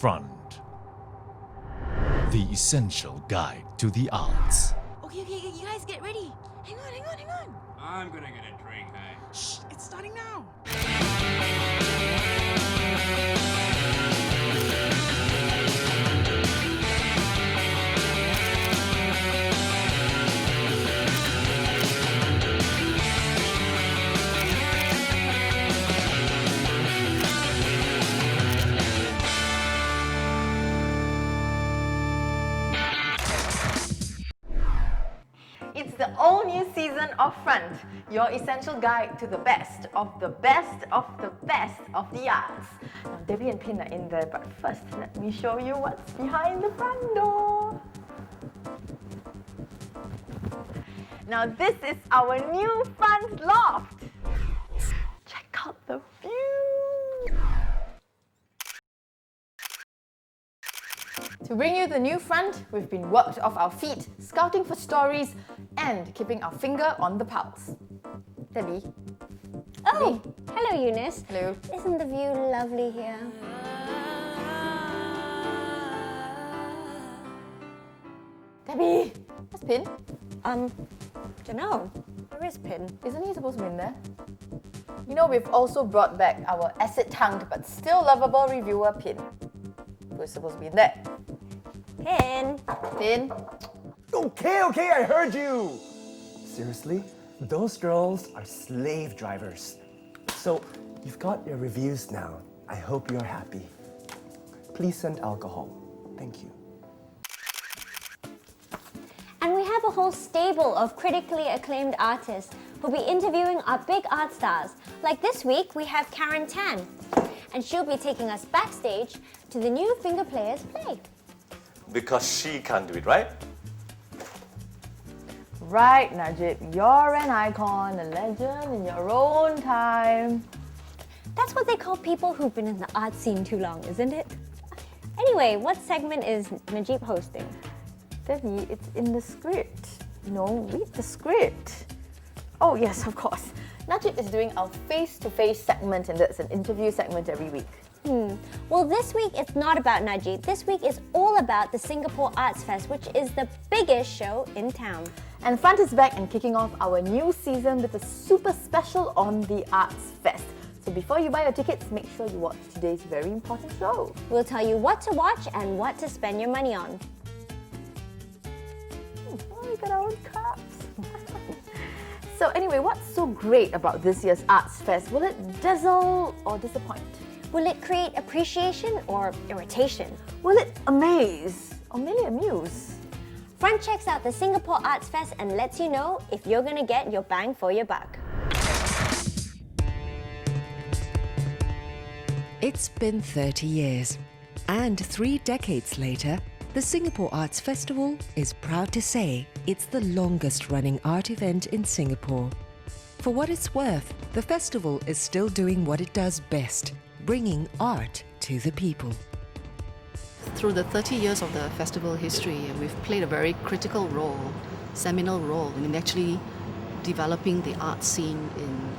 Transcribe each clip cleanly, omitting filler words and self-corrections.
front. The essential guide to the arts. Okay, you guys get ready. Hang on. I'm gonna get a drink, hey? Shh, it's starting now. It's the all-new season of Front, your essential guide to the best of the best of the best of the arts. Now, Debbie and Pin are in there, but first, let me show you what's behind the front door. Now, this is our new front loft. Check out the view. To bring you the new front, we've been worked off our feet, scouting for stories and keeping our finger on the pulse. Debbie. Oh, hello Eunice. Hello. Isn't the view lovely here? Debbie! Where's Pin? Dunno. Where is Pin? Isn't he supposed to be in there? You know, we've also brought back our acid-tongued but still lovable reviewer, Pin. Who's supposed to be in there? Pin. Pin? Okay, I heard you! Seriously, those girls are slave drivers. So, you've got your reviews now. I hope you're happy. Please send alcohol. Thank you. And we have a whole stable of critically acclaimed artists who'll be interviewing our big art stars. Like this week, we have Karen Tan, and she'll be taking us backstage to the new Finger Players play. Because she can't do it, right? Right, Najib, you're an icon, a legend in your own time. That's what they call people who've been in the art scene too long, isn't it? Anyway, what segment is Najib hosting? Debbie, it's in the script. No, read the script. Oh yes, of course. Najib is doing our face-to-face segment, and that's an interview segment every week. Well, this week it's not about Najib. This week is all about the Singapore Arts Fest, which is the biggest show in town. And Front is back and kicking off our new season with a super special on the Arts Fest. So before you buy your tickets, make sure you watch today's very important show. We'll tell you what to watch and what to spend your money on. Oh, we got our own cups. So anyway, what's so great about this year's Arts Fest? Will it dazzle or disappoint? Will it create appreciation or irritation? Will it amaze or merely amuse? Front checks out the Singapore Arts Fest and lets you know if you're going to get your bang for your buck. It's been 30 years, and 3 decades later, the Singapore Arts Festival is proud to say it's the longest-running art event in Singapore. For what it's worth, the festival is still doing what it does best, bringing art to the people. Through the 30 years of the festival history, we've played a very critical role, seminal role in actually developing the art scene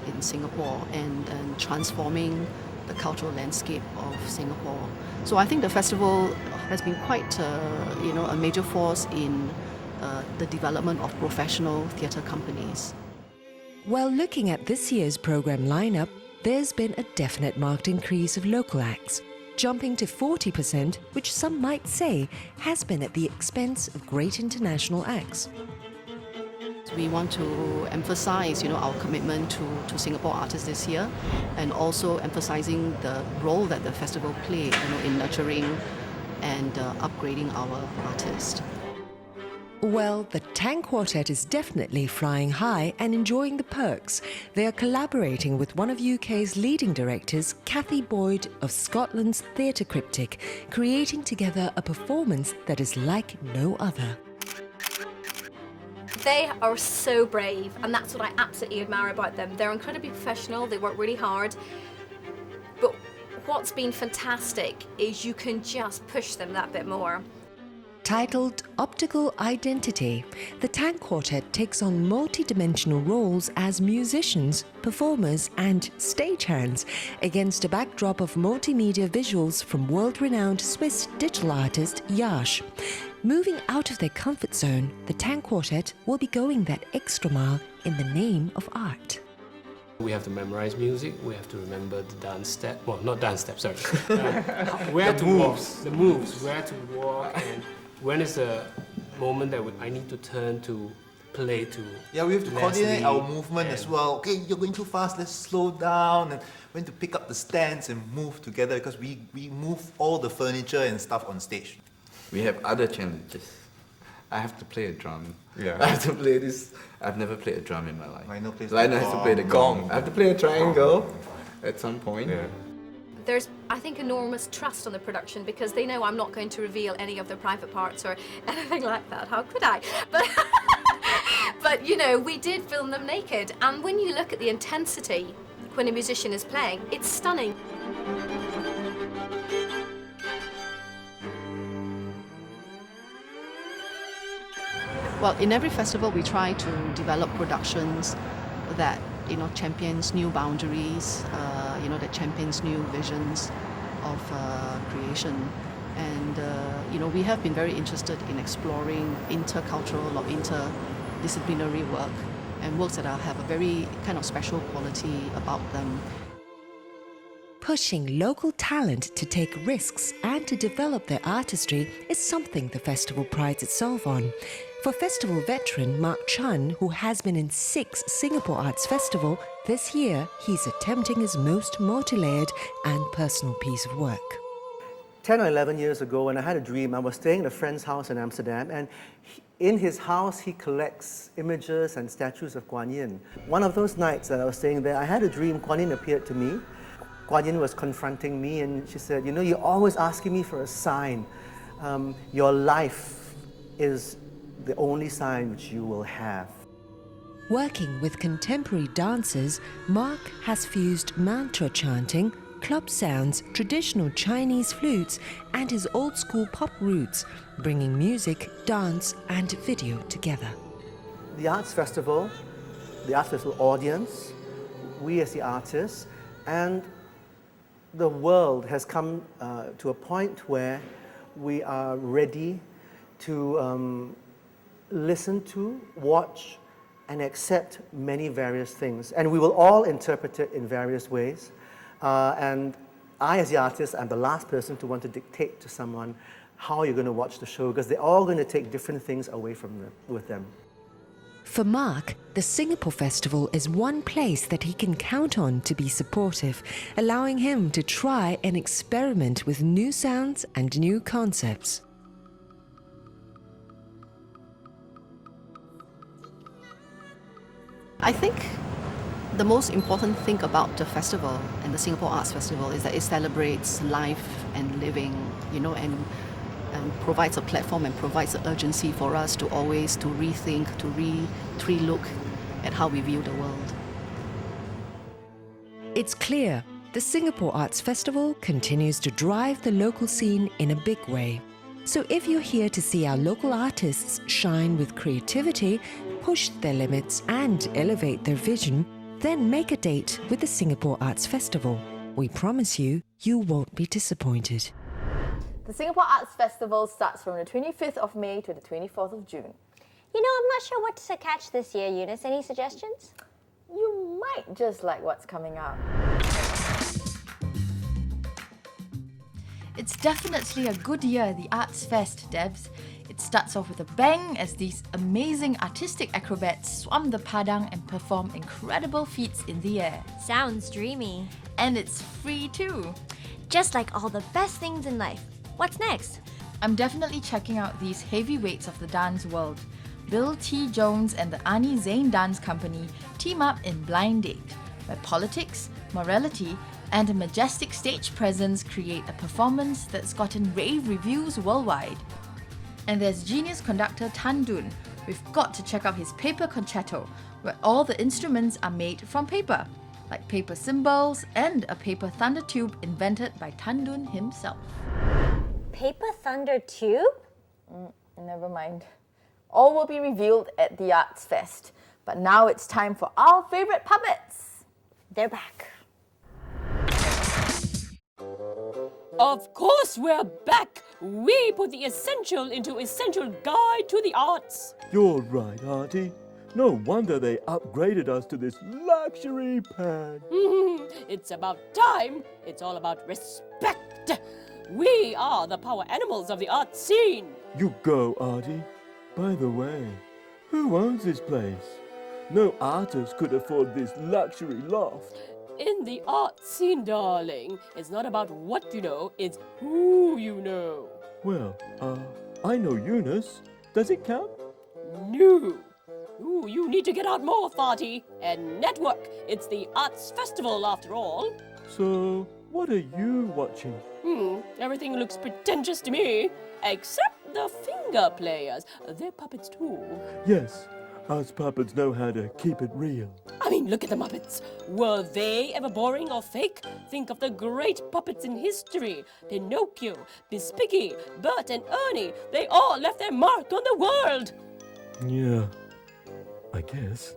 in Singapore and transforming the cultural landscape of Singapore. So I think the festival has been quite a major force in the development of professional theatre companies. While looking at this year's program lineup, there's been a definite marked increase of local acts, jumping to 40%, which some might say has been at the expense of great international acts. We want to emphasize, our commitment to Singapore artists this year, and also emphasizing the role that the festival played, in nurturing and upgrading our artists. Well, the Tang Quartet is definitely flying high and enjoying the perks. They are collaborating with one of UK's leading directors, Cathy Boyd of Scotland's Theatre Cryptic, creating together a performance that is like no other. They are so brave, and that's what I absolutely admire about them. They're incredibly professional, they work really hard, but what's been fantastic is you can just push them that bit more. Titled Optical Identity, the Tang Quartet takes on multi-dimensional roles as musicians, performers and stagehands against a backdrop of multimedia visuals from world-renowned Swiss digital artist Yash. Moving out of their comfort zone, the Tang Quartet will be going that extra mile in the name of art. We have to memorize music, we have to remember the dance step, well, not dance steps, sorry. Where to walk, the moves, where to walk, and when is the moment that I need to turn to play to. Yeah, we have to Leslie coordinate our movement and- as well. Okay, you're going too fast, let's slow down. And when to pick up the stance and move together because we move all the furniture and stuff on stage. We have other challenges. I have to play a drum. Yeah. I have to play this. I've never played a drum in my life. I know plays the Lionel has to play the gong. I have to play a triangle at some point. Yeah. There's, I think, enormous trust on the production because they know I'm not going to reveal any of their private parts or anything like that. How could I? But you know, we did film them naked, and when you look at the intensity when a musician is playing, it's stunning. Well, in every festival, we try to develop productions that champions new boundaries, that champions new visions of creation. And we have been very interested in exploring intercultural or interdisciplinary work and works that have a very kind of special quality about them. Pushing local talent to take risks and to develop their artistry is something the festival prides itself on. For festival veteran Mark Chun, who has been in 6 Singapore Arts Festival, this year he's attempting his most multi-layered and personal piece of work. 10 or 11 years ago, when I had a dream, I was staying in a friend's house in Amsterdam, and in his house, he collects images and statues of Guan Yin. One of those nights that I was staying there, I had a dream. Guan Yin appeared to me. Guan Yin was confronting me, and she said, you're always asking me for a sign. Your life is the only sign which you will have. Working with contemporary dancers, Mark has fused mantra chanting, club sounds, traditional Chinese flutes, and his old-school pop roots, bringing music, dance, and video together. The Arts Festival audience, we as the artists, and the world has come to a point where we are ready to listen to, watch, and accept many various things. And we will all interpret it in various ways. And I, as the artist, am the last person to want to dictate to someone how you're going to watch the show, because they're all going to take different things away from them, with them. For Mark, the Singapore Festival is one place that he can count on to be supportive, allowing him to try and experiment with new sounds and new concepts. I think the most important thing about the festival and the Singapore Arts Festival is that it celebrates life and living, and provides a platform and provides an urgency for us to always to rethink, to re-look at how we view the world. It's clear the Singapore Arts Festival continues to drive the local scene in a big way. So if you're here to see our local artists shine with creativity, push their limits and elevate their vision, then make a date with the Singapore Arts Festival. We promise you, you won't be disappointed. The Singapore Arts Festival starts from the 25th of May to the 24th of June. I'm not sure what to catch this year, Eunice. Any suggestions? You might just like what's coming up. It's definitely a good year at the Arts Fest, Debs. It starts off with a bang as these amazing artistic acrobats swam the padang and perform incredible feats in the air. Sounds dreamy. And it's free too. Just like all the best things in life. What's next? I'm definitely checking out these heavyweights of the dance world. Bill T. Jones and the Ani Zain Dance Company team up in Blind Date, where politics, morality, and a majestic stage presence create a performance that's gotten rave reviews worldwide. And there's genius conductor Tan Dun. We've got to check out his paper concerto, where all the instruments are made from paper, like paper cymbals and a paper thunder tube invented by Tan Dun himself. Paper thunder tube? Never mind. All will be revealed at the Arts Fest. But now it's time for our favourite puppets. They're back. Of course we're back! We put the essential into Essential Guide to the Arts. You're right, Auntie. No wonder they upgraded us to this luxury pad. It's about time. It's all about respect. We are the power animals of the art scene. You go, Auntie. By the way, who owns this place? No artist could afford this luxury loft. In the art scene, darling, it's not about what you know, it's who you know. Well, I know Eunice. Does it count? No. Ooh, you need to get out more, Farty, and network. It's the Arts Festival, after all. So, what are you watching? Everything looks pretentious to me, except the finger players. They're puppets too. Yes, us puppets know how to keep it real. I mean, look at the Muppets. Were they ever boring or fake? Think of the great puppets in history. Pinocchio, Miss Piggy, Bert and Ernie. They all left their mark on the world. Yeah, I guess.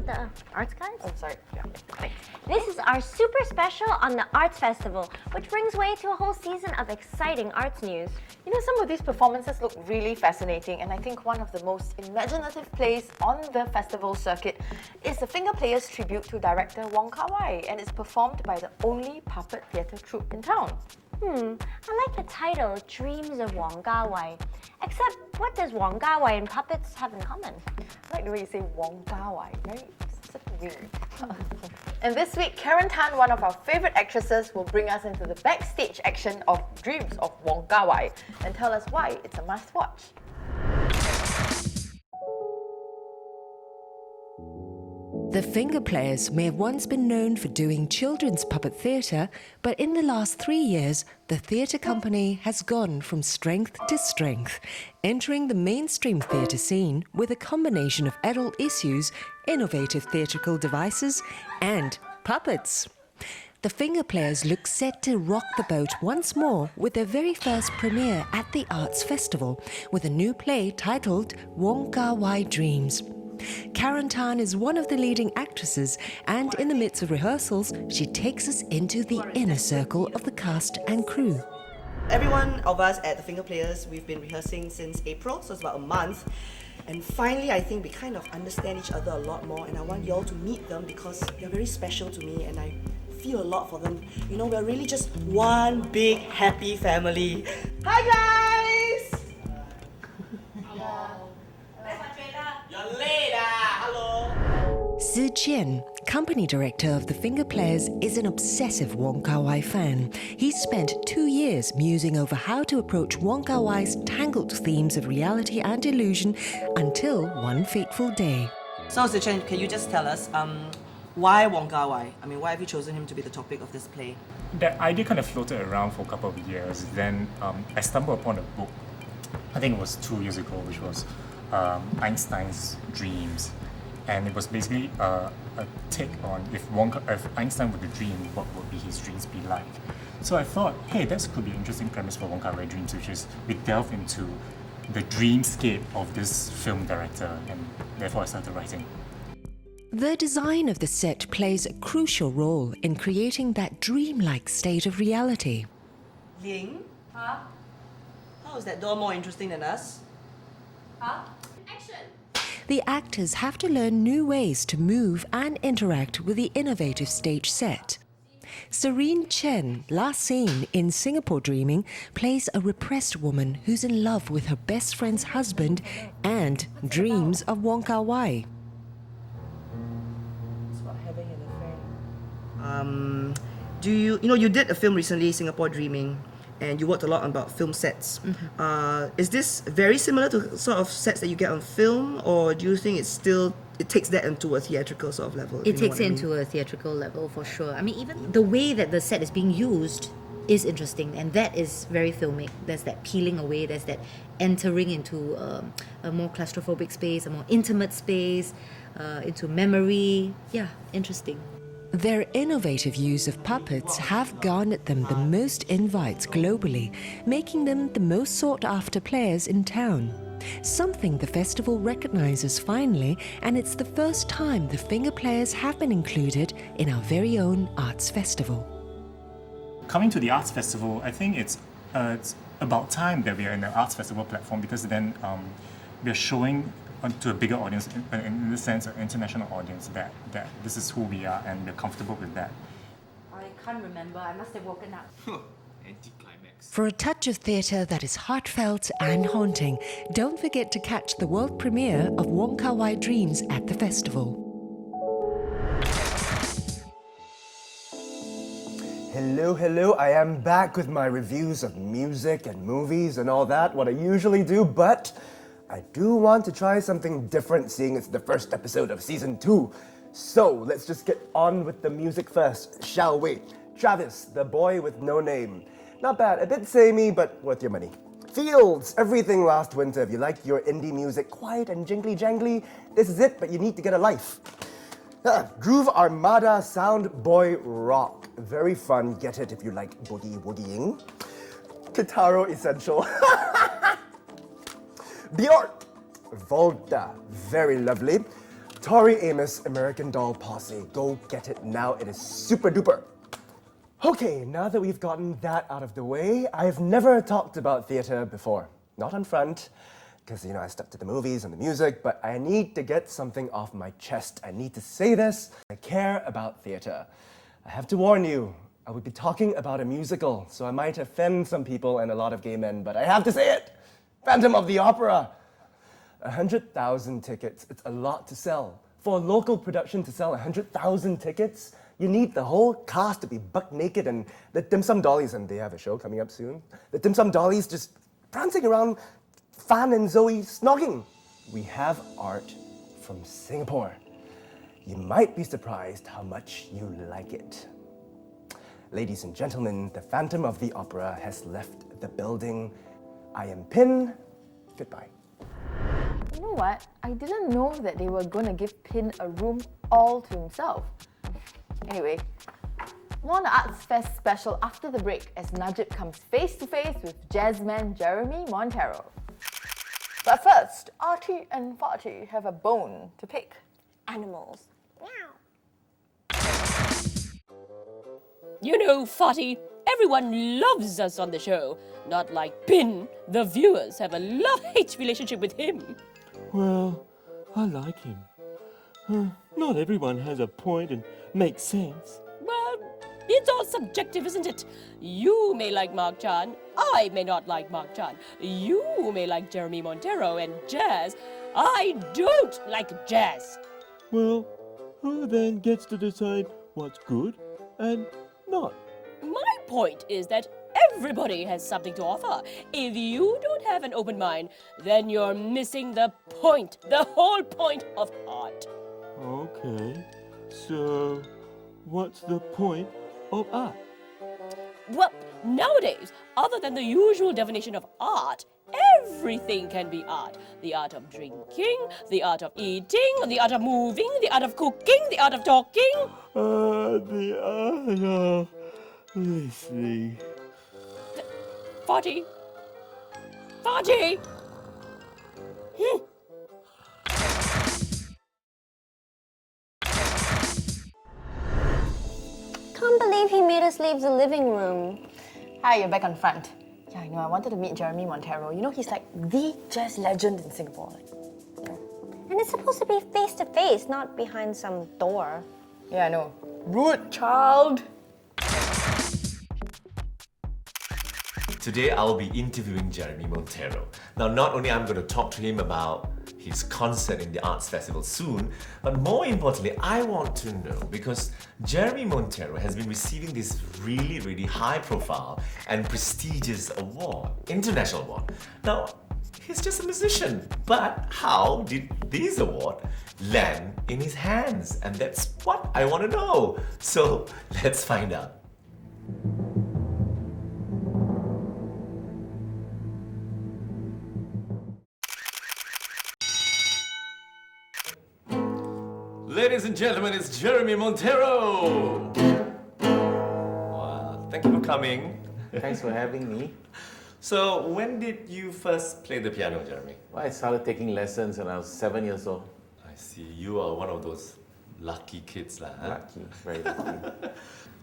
The arts guys? Oh, sorry. Yeah, thanks. This is our super special on the Arts Festival, which brings way to a whole season of exciting arts news. You know, some of these performances look really fascinating, and I think one of the most imaginative plays on the festival circuit is the Finger Players tribute to director Wong Kar-wai, and it's performed by the only puppet theatre troupe in town. I like the title, Dreams of Wong Kar-wai. Except, what does Wong Kar-wai and puppets have in common? I like the way you say Wong Kar-wai, right? It's sort of weird. And this week, Karen Tan, one of our favourite actresses, will bring us into the backstage action of Dreams of Wong Kar-wai and tell us why it's a must-watch. The Finger Players may have once been known for doing children's puppet theatre, but in the last 3 years, the theatre company has gone from strength to strength, entering the mainstream theatre scene with a combination of adult issues, innovative theatrical devices, and puppets. The Finger Players look set to rock the boat once more with their very first premiere at the Arts Festival, with a new play titled Wong Kar-wai Dreams. Karen Tan is one of the leading actresses, and in the midst of rehearsals, she takes us into the inner circle of the cast and crew. Every one of us at the Finger Players, we've been rehearsing since April, so it's about a month. And finally, I think we kind of understand each other a lot more, and I want you all to meet them because they're very special to me, and I feel a lot for them. You know, we're really just one big happy family. Hi guys! You're late, hello. Zi Jian, company director of the Finger Players, is an obsessive Wong Kar-wai fan. He spent 2 years musing over how to approach Wong Kar-wai's tangled themes of reality and illusion until one fateful day. So, Zi Chen, can you just tell us why Wong Kar-wai? I mean, why have you chosen him to be the topic of this play? That idea kind of floated around for a couple of years. Then I stumbled upon a book, I think it was 2 years ago, which was Einstein's Dreams. And it was basically a take on if Einstein were to dream, what would be his dreams be like? So I thought, hey, that could be an interesting premise for Wong Kar-wai Dreams, which is we delve into the dreamscape of this film director, and therefore I started writing. The design of the set plays a crucial role in creating that dreamlike state of reality. Ling? Huh? How is that door more interesting than us? Huh? Action! The actors have to learn new ways to move and interact with the innovative stage set. Serene Chen, last seen in Singapore Dreaming, plays a repressed woman who's in love with her best friend's husband and dreams of Wong Kar-wai. It's about having an affair. You did a film recently, Singapore Dreaming, and you worked a lot about film sets. Is this very similar to sort of sets that you get on film, or do you think it takes that into a theatrical sort of level? It takes it into a theatrical level for sure. I mean, even the way that the set is being used is interesting, and that is very filmic. There's that peeling away, there's that entering into a more claustrophobic space, a more intimate space, into memory. Yeah, interesting. Their innovative use of puppets have garnered them the most invites globally, making them the most sought-after players in town. Something the festival recognizes finally, and it's the first time the finger players have been included in our very own arts festival. Coming to the arts festival, I think it's about time that we are in the arts festival platform, because then we are showing to a bigger audience, in the sense an international audience, that this is who we are and we're comfortable with that. I can't remember. I must have woken up. Anticlimax. For a touch of theatre that is heartfelt and haunting, don't forget to catch the world premiere of Wong Kar-wai Dreams at the festival. Hello, I am back with my reviews of music and movies and all that, what I usually do, but I do want to try something different, seeing it's the first episode of Season 2. So, let's just get on with the music first, shall we? Travis, the boy with no name. Not bad, a bit samey, but worth your money. Fields, Everything Last Winter. If you like your indie music quiet and jingly-jangly, this is it, but you need to get a life. Groove Armada Sound Boy Rock. Very fun, get it if you like boogie-woogieing. Kitaro Essential. Bjork, Volta, very lovely. Tori Amos, American Doll Posse, go get it now, it is super duper. Okay, now that we've gotten that out of the way, I've never talked about theatre before. Not on front, because I stuck to the movies and the music, but I need to get something off my chest. I need to say this, I care about theatre. I have to warn you, I would be talking about a musical, so I might offend some people and a lot of gay men, but I have to say it! Phantom of the Opera. 100,000 tickets. It's a lot to sell. For a local production to sell 100,000 tickets, you need the whole cast to be buck naked, and the dim sum dollies, and they have a show coming up soon. The dim sum dollies just prancing around, Fan and Zoe snogging. We have art from Singapore. You might be surprised how much you like it. Ladies and gentlemen, the Phantom of the Opera has left the building. I am Pin. Goodbye. You know what? I didn't know that they were going to give Pin a room all to himself. Anyway, more on the Arts Fest special after the break as Najib comes face to face with jazzman Jeremy Montero. But first, Artie and Fatih have a bone to pick. Animals. You know, Fatih, everyone loves us on the show. Not like Pin. The viewers have a love-hate relationship with him. Well, I like him. Not everyone has a point and makes sense. Well, it's all subjective, isn't it? You may like Mark Chan. I may not like Mark Chan. You may like Jeremy Montero and jazz. I don't like jazz. Well, who then gets to decide what's good and not? My point is that everybody has something to offer. If you don't have an open mind, then you're missing the point, the whole point of art. Okay, so what's the point of art? Well, nowadays, other than the usual definition of art, everything can be art. The art of drinking, the art of eating, the art of moving, the art of cooking, the art of talking. The art of listening. Fatih! Fatih! Can't believe he made us leave the living room. Hi, you're back on front. Yeah, I know, I wanted to meet Jeremy Montero. You know, he's like the jazz legend in Singapore. And it's supposed to be face to face, not behind some door. Yeah, I know. Rude child! Today I'll be interviewing Jeremy Montero. Now, not only I'm going to talk to him about his concert in the Arts Festival soon, but more importantly, I want to know because Jeremy Montero has been receiving this really high profile and prestigious award, international award. Now, he's just a musician, but how did this award land in his hands? And that's what I want to know. So, let's find out. Ladies and and gentlemen, it's Jeremy Montero. Wow, thank you for coming. Thanks for having me. So, when did you first play the piano, Jeremy? Well, I started taking lessons when I was 7 years old. I see. You are one of those lucky kids, huh? Lucky, very lucky.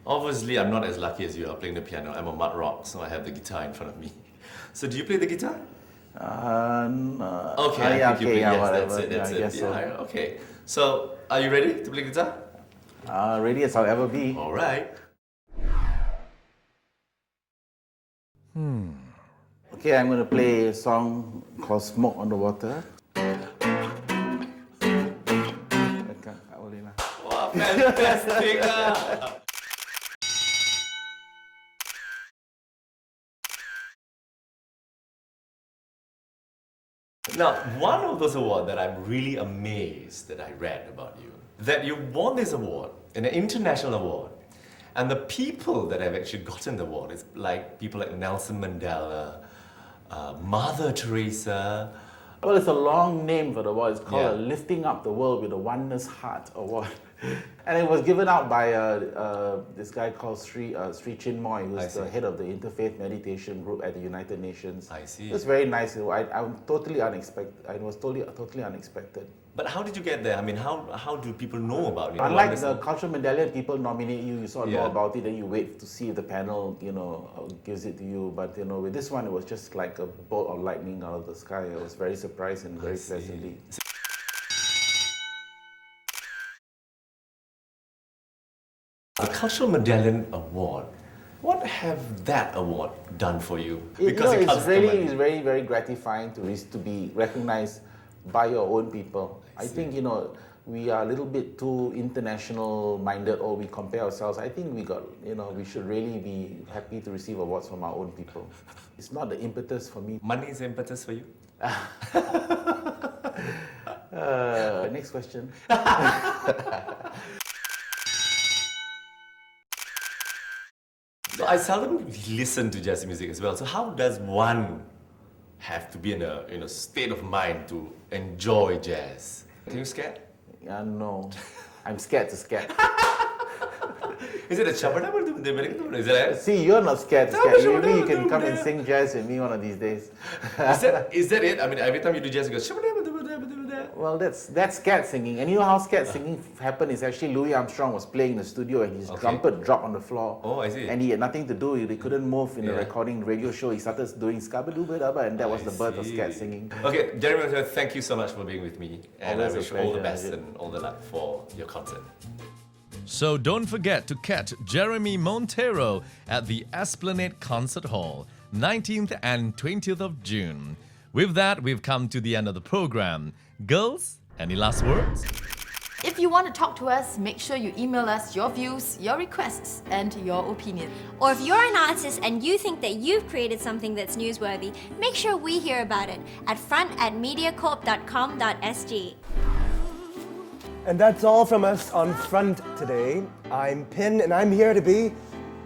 Obviously, I'm not as lucky as you are playing the piano. I'm a mud rock, so I have the guitar in front of me. So, do you play the guitar? No. Okay, I think you play. Yes, whatever. that's it. I guess so. Yeah, okay. So, are you ready to play guitar? Ready as I'll ever be. All right. Okay, I'm going to play a song called Smoke on the Water. Wow, fantastic! Now, one of those awards that I'm really amazed that I read about you, that you won this award, an international award, and the people that have actually gotten the award is like people like Nelson Mandela, Mother Teresa. Well, it's a long name for the award. It's called Yeah. Lifting Up the World with a Oneness Heart Award. And it was given out by this guy called Sri Chinmoy, who's the head of the Interfaith Meditation Group at the United Nations. I see. It was very nice. I'm totally unexpected. It was totally unexpected. But how did you get there? I mean, how do people know about it? Unlike the cultural medallion, people nominate you, you sort of know Yeah. about it, then you wait to see if the panel, gives it to you. But with this one, it was just like a bolt of lightning out of the sky. I was very surprised and very pleasantly. The Cultural Medallion Award. What have that award done for you? It's comes to money. very, very gratifying to be recognized by your own people. I think, we are a little bit too international minded, or we compare ourselves. I think we should really be happy to receive awards from our own people. It's not the impetus for me. Money is the impetus for you? Next question. So I seldom listen to jazz music as well. So how does one have to be in a state of mind to enjoy jazz? Are you scared? No. I'm scared to scat. Is it a chabada? Is it See, you're not scared to scat. Maybe you can come and sing jazz with me one of these days. Is that it? I mean, every time you do jazz, you go shabada. Well, that's scat singing. And you know how scat singing happened is actually Louis Armstrong was playing in the studio and his trumpet dropped on the floor. Oh, I see. And he had nothing to do. He couldn't move in the Yeah. recording radio show. He started doing skabadoo-ba-dabba, and that was the birth of scat singing. Okay, Jeremy, thank you so much for being with me. And Always I a wish you all the pleasure, best and all the luck for your concert. So don't forget to catch Jeremy Montero at the Esplanade Concert Hall, 19th and 20th of June. With that, we've come to the end of the program. Girls, any last words? If you want to talk to us, make sure you email us your views, your requests, and your opinion. Or if you're an artist and you think that you've created something that's newsworthy, make sure we hear about it at front@mediacorp.com.sg. And that's all from us on Front today. I'm Pin, and I'm here to be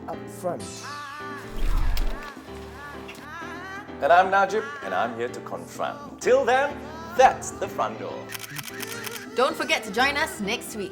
up front. And I'm Najib, and I'm here to confront. Till then, that's the front door. Don't forget to join us next week.